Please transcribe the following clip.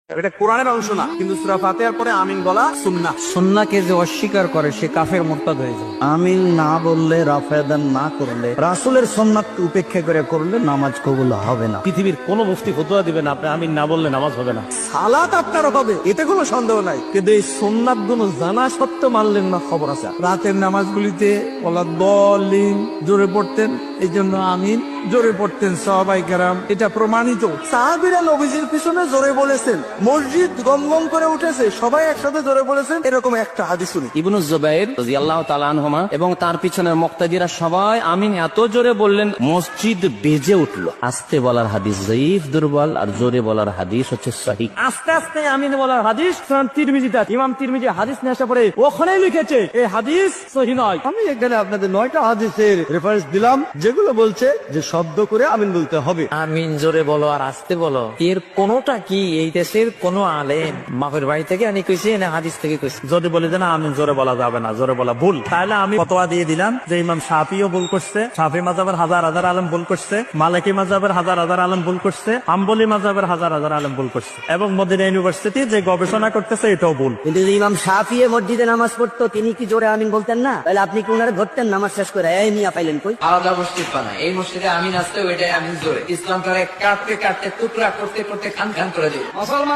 এটা কোরআনের অংশ না, কিন্তু সূরা ফাতিহার পরে আমিন বলা সুন্নাহ। সুন্নাহকে যে অস্বীকার করে সে কাফের মুরতাদ হয়ে যায়। আমিন না বললে, রাফেদান না করলে, রাসূলের সুন্নাতকে উপেক্ষা করে করলে নামাজ কবুল হবে না। পৃথিবীর কোন মুফতি ফতোয়া দিবে না আপনি আমিন না বললে নামাজ হবে না। সালাত আপনার হবে, এতে কোনো সন্দেহ নাই, কিন্তু এই সুন্নাত গুলো জানা সত্ত্বেও মানলেন না, খবর আছে। রাতের নামাজগুলিতে ওয়ালা দলিন জোরে পড়তেন, এই জন্য আমিন জোরে পড়তেন সাহাবায়ে কেরাম, এটা প্রমাণিত। সাহাবীরা নবীজির পিছনে জোরে বলেছেন, মসজিদ গমগম করে উঠেছে, সবাই একসাথে জোরে বলেছেন, এরকম একটা হাদিস শুনি। ইবনু জুবাইর রাদিয়াল্লাহু তাআলা আনহুমা এবং তার পিছনের মুক্তাদিরা সবাই আমিন এত জোরে বললেন মসজিদ বেজে উঠলো। আস্তে বলার হাদিস যঈফ, দুর্বল, আর জোরে বলার হাদিস হচ্ছে সহিহ। আস্তে আস্তে আমিন বলার হাদিস সুনান তিরমিজিতে আছে। ইমাম তিরমিজি হাদিস নিয়ে আসার পরে ওখানেই লিখেছে এই হাদিস সহিহ নয়। আমি এখানে আপনাদের 9টা হাদিসের রেফারেন্স দিলাম, যেগুলো বলছে যে শব্দ করে আমিন বলতে হবে। আমিন জোরে বলো আর আস্তে বলো, এর কোনোটা কি এই দেশের কোন আলেম বাপের বাড়ি থেকে আনি কইছে না হাদিস থেকে কইছে? যদি বলে যে না আমিন জোরে বলা যাবে না, জোরে বলা ভুল, তাহলে আমি ফতোয়া দিয়ে দিলাম যে ইমাম শাফিও ভুল করছে, শাফি মাযহাবের হাজার হাজার আলেম ভুল করছে, মালিকি মাযহাবের হাজার হাজার আলেম ভুল করছে, হাম্বলি মাযহাবের হাজার হাজার আলেম ভুল করছে, এবং মদিনা ইউনিভার্সিটি যে গবেষণা করতেছে এটাও ভুল। কিন্তু যদি ইমাম শাফিয়ে মসজিদে নামাজ পড়তো, তিনি কি জোরে আমিন বলতেন না? তাহলে আপনি কি উনারে ধরতেন নামাজ শেষ করে, এই মিয়া পাইলেন কই? আলাদা মসজিদ বানায়, এই মসজিদে আমিন আসতে ওইটাই আমিন জোরে, ইসলামটারে কাটতে কাটতে টুকরা করতে করতে খান খান করে দিবে। মুসলমান